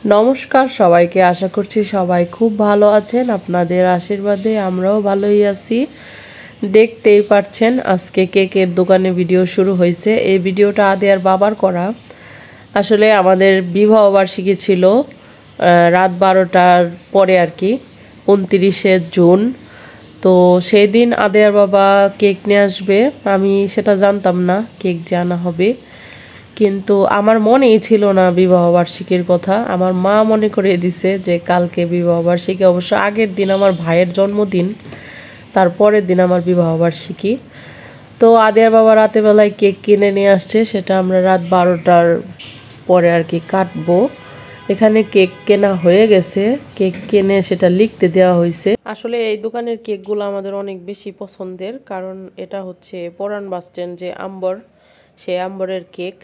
নমস্কার সবাইকে, আশা করছি সবাই খুব ভালো আছেন। আপনাদের আশীর্বাদে আমরাও ভালোই আছি। দেখতেই পাচ্ছেন আজকে কেকের দোকানে ভিডিও শুরু হয়েছে। এই ভিডিওটা আদিয়ার বাবার করা। আসলে আমাদের বিবাহ বার্ষিকী ছিল রাত 12টার পরে আর কি, 29শে জুন। তো সেই দিন আদিয়ার বাবা কেক নিয়ে আসবে, আমি সেটা জানতাম না কেক যে আনা হবে। কিন্তু আমার মনেই ছিল না বিবাহবার্ষিকীর কথা। আমার মা মনে করিয়ে দিছে যে কালকে বিবাহবার্ষিকী। অবশ্য আগের দিন আমার ভাইয়ের জন্মদিন, তারপরের দিন আমার বিবাহবার্ষিকী। তো আদিয়ার বাবা রাতের বেলায় কেক কিনে নিয়ে আসছে, সেটা আমরা রাত 12টার পরে আর কি কাটবো। এখানে কেক কেনা হয়ে গেছে, কেক কিনে সেটা লিখতে দেওয়া হয়েছে। আসলে এই দোকানের কেকগুলো আমাদের অনেক বেশি পছন্দের, কারণ এটা হচ্ছে পরান বাস স্ট্যান্ড যে আম্বর, সেই আম্বরের কেক।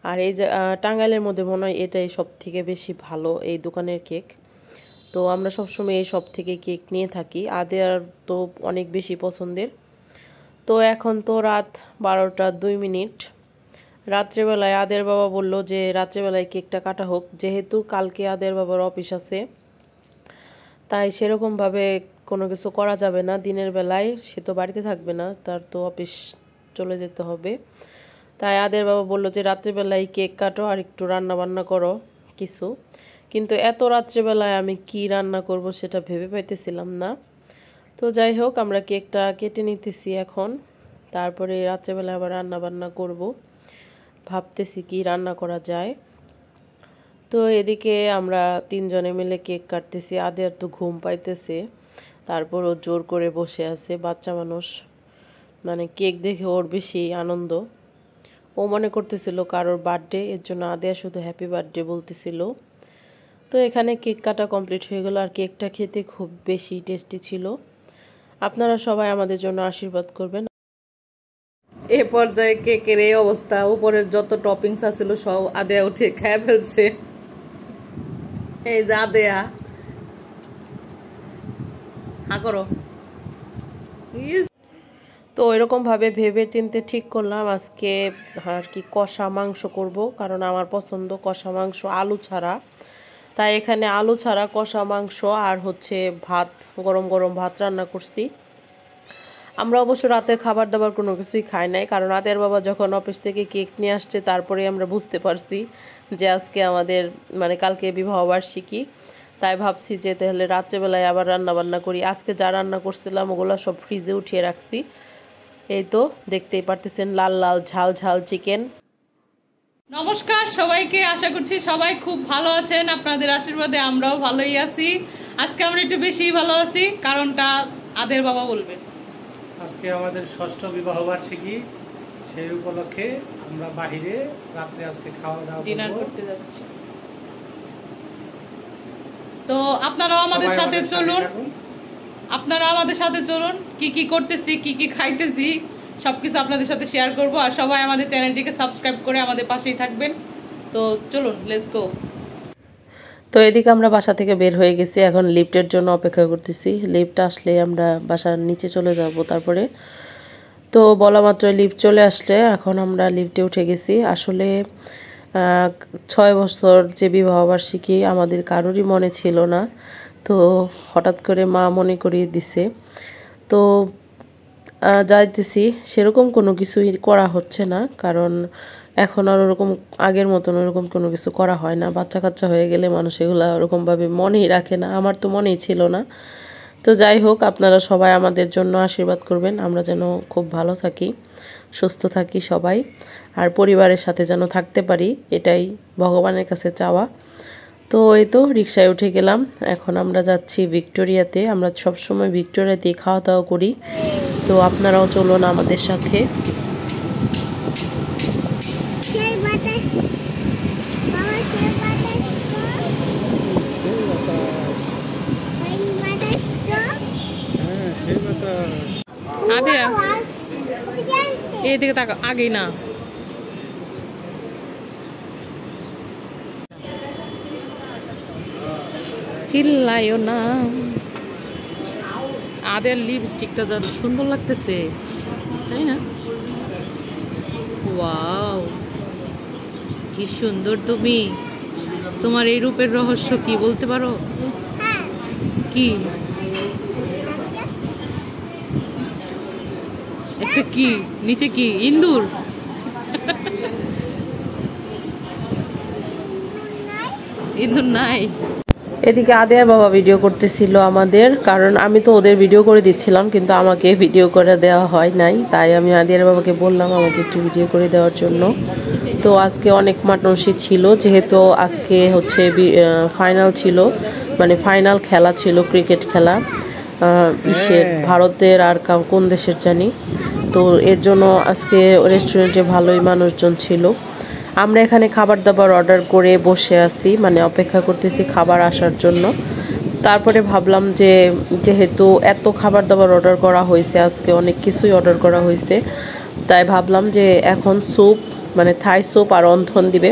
আর এই যে টাঙ্গাইলের মধ্যে মনে হয় এটাই সব থেকে বেশি ভালো এই দোকানের কেক। তো আমরা সবসময় এই সব থেকে কেক নিয়ে থাকি, আদের তো অনেক বেশি পছন্দের। তো এখন তো রাত 12টা 2 মিনিট। রাত্রেবেলায় আদের বাবা বলল যে রাত্রেবেলায় কেকটা কাটা হোক, যেহেতু কালকে আদের বাবার অফিস আছে, তাই সেরকমভাবে কোনো কিছু করা যাবে না। দিনের বেলায় সে তো বাড়িতে থাকবে না, তার তো অফিস চলে যেতে হবে। তাই আদের বাবা বললো যে রাত্রিবেলায় কেক কাটো আর একটু রান্না বান্না করো কিছু। কিন্তু এত রাত্রিবেলায় আমি কি রান্না করব সেটা ভেবে পাইতেছিলাম না। তো যাই হোক, আমরা কেকটা কেটে নিতেছি এখন, তারপরে রাত্রেবেলায় আবার রান্না বান্না করব। ভাবতেছি কি রান্না করা যায়। তো এদিকে আমরা তিনজনে মিলে কেক কাটতেছি। আদের তো ঘুম পাইতেছে, তারপরও জোর করে বসে আছে। বাচ্চা মানুষ, মানে কেক দেখে ওর বেশি আনন্দ। ও মনে করতেছিল কারোর বার্থডে, এর জন্য আদেয়া শুধু হ্যাপি বার্থডে বলতেছিল। তো এখানে কেক কাটা কমপ্লিট হয়ে গেল, আর কেকটা খেতে খুব বেশি টেস্টি ছিল। আপনারা সবাই আমাদের জন্য আশীর্বাদ করবেন। এ পর্যায়ে কেকের এই অবস্থা, উপরের যত টপিংস আছিল সব আদেয়া উঠে খেয়ে ফেলছে। এই যে আদেয়া হা করো। তো ওইরকমভাবে ভেবে চিনতে ঠিক করলাম আজকে আর কি কষা মাংস করব, কারণ আমার পছন্দ কষা মাংস আলু ছাড়া। তাই এখানে আলু ছাড়া কষা মাংস আর হচ্ছে ভাত, গরম গরম ভাত রান্না করছি। আমরা অবশ্য রাতের খাবার দাবার কোনো কিছুই খাই নাই, কারণ আদের বাবা যখন অফিস থেকে কেক নিয়ে আসছে তারপরে আমরা বুঝতে পারছি যে আজকে আমাদের মানে কালকে বিবাহবার্ষিকী। তাই ভাবছি যে তাহলে রাত্রেবেলায় আবার রান্না বান্না করি। আজকে যা রান্না করছিলাম ওগুলো সব ফ্রিজে উঠিয়ে রাখছি। এই তো দেখতেই পারতেছেন লাল লাল ঝাল ঝাল চিকেন। নমস্কার সবাইকে, আশা করছি সবাই খুব ভালো আছেন। আপনাদের আশীর্বাদে আমরাও ভালোই আছি। আজকে আমরা একটু বেশি ভালো আছি, কারণটা আদের বাবা বলবে। আজকে আমাদের 6ষ্ঠ বিবাহ বার্ষিকী, সেই উপলক্ষে আমরা বাহিরে রাত্রে আজকে খাওয়া দাওয়া ডিনার করতে যাচ্ছি। তো আপনারাও আমাদের সাথে চলুন, কি কি করতেছি, কি কি খাইতেছি সবকিছু আপনাদের সাথে শেয়ার করব। আর সবাই আমাদের চ্যানেলটিকে সাবস্ক্রাইব করে আমাদের পাশেই থাকবেন। তো চলুন, লেটস গো। তো এদিকে আমরা বাসা থেকে বের হয়ে গেছি, এখন লিফটের জন্য অপেক্ষা করতেছি। লিফট আসলে আমরা বাসার নিচে চলে যাব। তারপরে তো বলা মাত্র লিফট চলে আসলে এখন আমরা লিফটে উঠে গেছি। আসলে 6 বছর যে বিবাহবার্ষিকী আমাদের কারোরই মনে ছিল না, তো হঠাৎ করে মা মনে করিয়ে দিছে। তো যাইতেছি, সেরকম কোনো কিছুই করা হচ্ছে না, কারণ এখন আর ওরকম আগের মতন ওরকম কোনো কিছু করা হয় না। বাচ্চা কাচ্চা হয়ে গেলে মানুষ এগুলো ওরকমভাবে মনেই রাখে না, আমার তো মনেই ছিল না। তো যাই হোক, আপনারা সবাই আমাদের জন্য আশীর্বাদ করবেন, আমরা যেন খুব ভালো থাকি, সুস্থ থাকি সবাই, আর পরিবারের সাথে যেন থাকতে পারি, এটাই ভগবানের কাছে চাওয়া। তো এই তো রিকশায় উঠে গেলাম, এখন আমরা যাচ্ছি ভিক্টোরিয়াতে। আমরা সবসময় ভিক্টোরিয়াতেই খাওয়া দাওয়া করি, তো আপনারাও চলুন আমাদের সাথে। এইদিকে তাকা, আগেই না। চিল্লাইও না। আদের লিপস্টিকটা যা সুন্দর লাগতেছে, তাই না? ওয়াও, কি সুন্দর তুমি। তোমার এই রূপের রহস্য কি বলতে পারো? কি একটা কি নিচে কি ইন্দুর? ইন্দুর নাই। এদিকে আদিয়ার বাবা ভিডিও করতেছিল আমাদের, কারণ আমি তো ওদের ভিডিও করে দিচ্ছিলাম কিন্তু আমাকে ভিডিও করে দেওয়া হয় নাই, তাই আমি আদিয়ার বাবাকে বললাম আমাকে একটু ভিডিও করে দেওয়ার জন্য। তো আজকে অনেক মানুষই ছিল, যেহেতু আজকে হচ্ছে ফাইনাল ছিল, মানে ফাইনাল খেলা ছিল, ক্রিকেট খেলা ইসের ভারতের আর কোন দেশের জানি। তো এর জন্য আজকে রেস্টুরেন্টে ভালোই মানুষজন ছিল। আমরা এখানে খাবার দাবার অর্ডার করে বসে আছি, মানে অপেক্ষা করতেছি খাবার আসার জন্য। তারপরে ভাবলাম যে যেহেতু এত খাবার দাবার অর্ডার করা হয়েছে, আজকে অনেক কিছুই অর্ডার করা হয়েছে, তাই ভাবলাম যে এখন স্যুপ, মানে থাই স্যুপ আর অন্থন দিবে,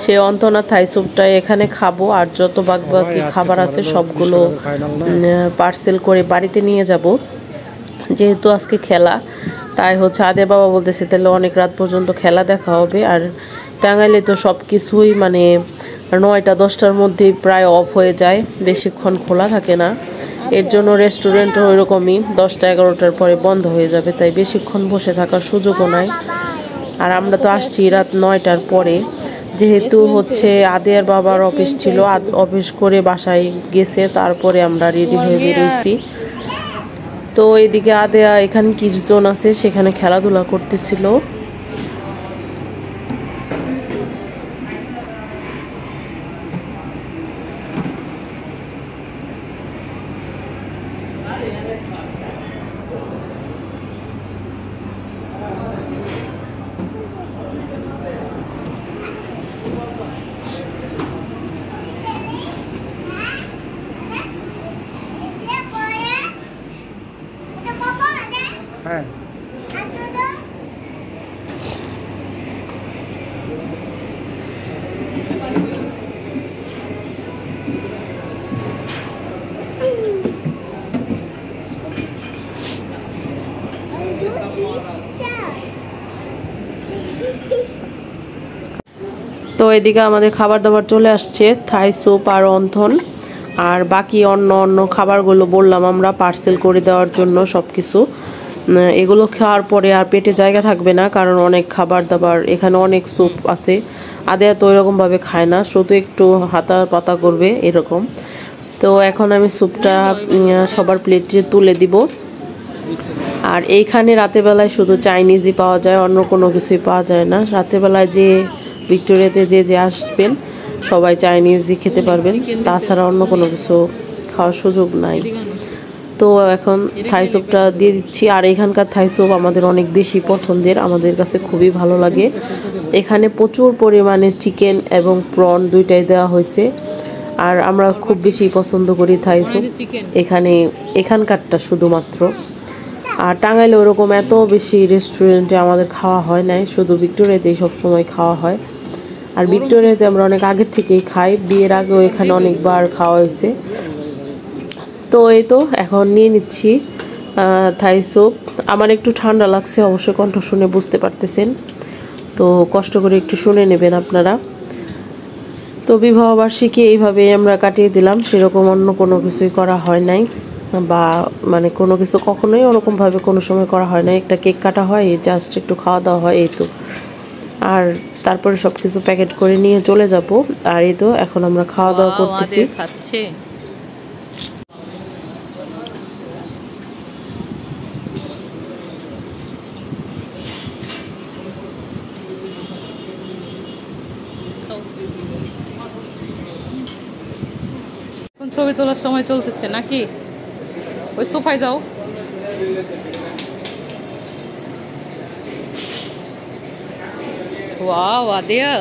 সেই অন্থন আর থাই স্যুপটাই এখানে খাবো। আর যত বাকি খাবার আছে সবগুলো পার্সেল করে বাড়িতে নিয়ে যাব, যেহেতু আজকে খেলা। তাই হচ্ছে আদিয়ার বাবা বলতেছে তাহলে অনেক রাত পর্যন্ত খেলা দেখা হবে। আর টাঙ্গাইলে তো সব কিছুই মানে 9টা-10টার মধ্যেই প্রায় অফ হয়ে যায়, বেশিক্ষণ খোলা থাকে না। এর জন্য রেস্টুরেন্টও ওইরকমই 10টা-11টার পরে বন্ধ হয়ে যাবে, তাই বেশিক্ষণ বসে থাকার সুযোগও নাই। আর আমরা তো আসছি রাত 9টার পরে, যেহেতু হচ্ছে আদিয়ার বাবার অফিস ছিল, অফিস করে বাসায় গেছে, তারপরে আমরা রেডি হয়ে বেরিয়েছি। তো এদিকে আদিয়া এখানে কিডস জোন আছে, সেখানে খেলাধুলা করতেছিল। হ্যাঁ তো এদিকে আমাদের খাবার দাবার চলে আসছে, থাই স্যুপ আর অন্থন। আর বাকি অন্য খাবারগুলো বললাম আমরা পার্সেল করে দেওয়ার জন্য সব কিছু। এগুলো খাওয়ার পরে আর পেটে জায়গা থাকবে না, কারণ অনেক খাবার দাবার, এখানে অনেক স্যুপ আছে। আদিয়া তো ওইরকমভাবে খায় না, শুধু একটু হাতা পাতা করবে এরকম। তো এখন আমি স্যুপটা সবার প্লেটে তুলে দিব। আর এইখানে রাতেবেলায় শুধু চাইনিজই পাওয়া যায়, অন্য কোনো কিছুই পাওয়া যায় না। রাতেবেলায় যে ভিক্টোরিয়াতে যে আসবেন সবাই চাইনিজই খেতে পারবেন, তাছাড়া অন্য কোনো কিছু খাওয়ার সুযোগ নাই। তো এখন থাই স্যুপটা দিয়ে দিচ্ছি। আর এখানকার থাই স্যুপ আমাদের অনেক বেশি পছন্দের, আমাদের কাছে খুবই ভালো লাগে। এখানে প্রচুর পরিমাণে চিকেন এবং প্রন দুইটাই দেওয়া হয়েছে, আর আমরা খুব বেশি পছন্দ করি থাই স্যুপ এখানকারটা শুধুমাত্র। আর টাঙ্গাইলে ওরকম এত বেশি রেস্টুরেন্টে আমাদের খাওয়া হয় নাই, শুধু ভিক্টোরিয়াতেই সবসময় খাওয়া হয়। আর ভিক্টোরিয়াতে আমরা অনেক আগের থেকেই খাই, বিয়ের আগেও এখানে অনেকবার খাওয়া হয়েছে। তো এই তো এখন নিয়ে নিচ্ছি থাই স্যুপ। আমার একটু ঠান্ডা লাগছে, অবশ্যই কণ্ঠ শুনে বুঝতে পারতেছেন, তো কষ্ট করে একটু শুনে নেবেন আপনারা। তো বিবাহবার্ষিকী এইভাবেই আমরা কাটিয়ে দিলাম, সেরকম অন্য কোনো কিছুই করা হয় নাই, বা মানে কোনো কিছু কখনোই ওরকমভাবে কোনো সময় করা হয় না। একটা কেক কাটা হয়, জাস্ট একটু খাওয়া দাওয়া হয়, এই তো। আর তারপরে সব কিছু প্যাকেট করে নিয়ে চলে যাব। আর এই তো এখন আমরা খাওয়া দাওয়া করতেছি। খাচ্ছে ছবি তোলার সময় চলতেছে নাকি? ওই সোফায় যাও। ওয়াও আদিয়া,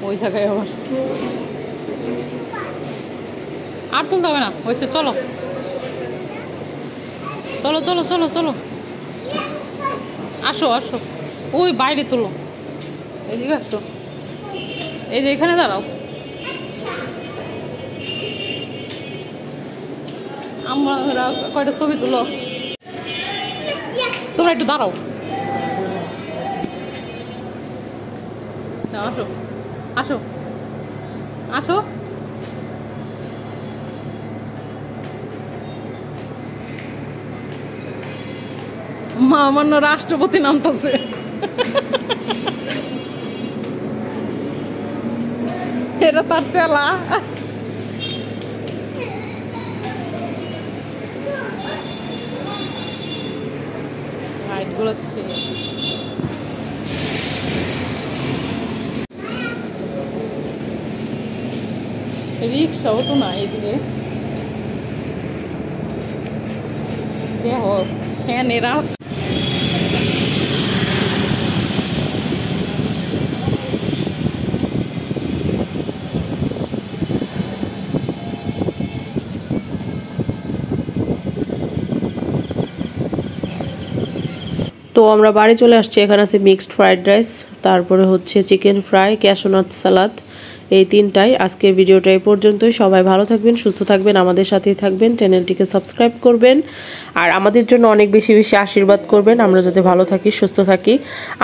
ওই জায়গায় আবার আর তুলতে হবে না, ওইসে চলো চলো চলো চলো চলো, আসো আসো, ওই বাইরে তোলো, এদিকে আসো, এই যে এখানে দাঁড়াও। আমরা কয়টা ছবি তুলো। তোমরা একটু দাঁড়াও। আসো আসো আসো। মহামান্য রাষ্ট্রপতি নামতেছে। এটা তার সেলা। রিক্সাও তো না এদিকে, দেখো ফ্যানেরা। তো আমরা বাড়ি চলে আসছি। এখানে আছে মিক্সড ফ্রাইড রাইস, তারপরে হচ্ছে চিকেন ফ্রাই, ক্যাশনাট সালাদ, এই তিনটাই। আজকে ভিডিওটা এই পর্যন্তই। সবাই ভালো থাকবেন, সুস্থ থাকবেন, আমাদের সাথেই থাকবেন, চ্যানেলটিকে সাবস্ক্রাইব করবেন আর আমাদের জন্য অনেক বেশি বেশি আশীর্বাদ করবেন। আমরা যাতে ভালো থাকি, সুস্থ থাকি,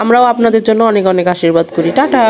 আমরাও আপনাদের জন্য অনেক অনেক আশীর্বাদ করি। টাটা।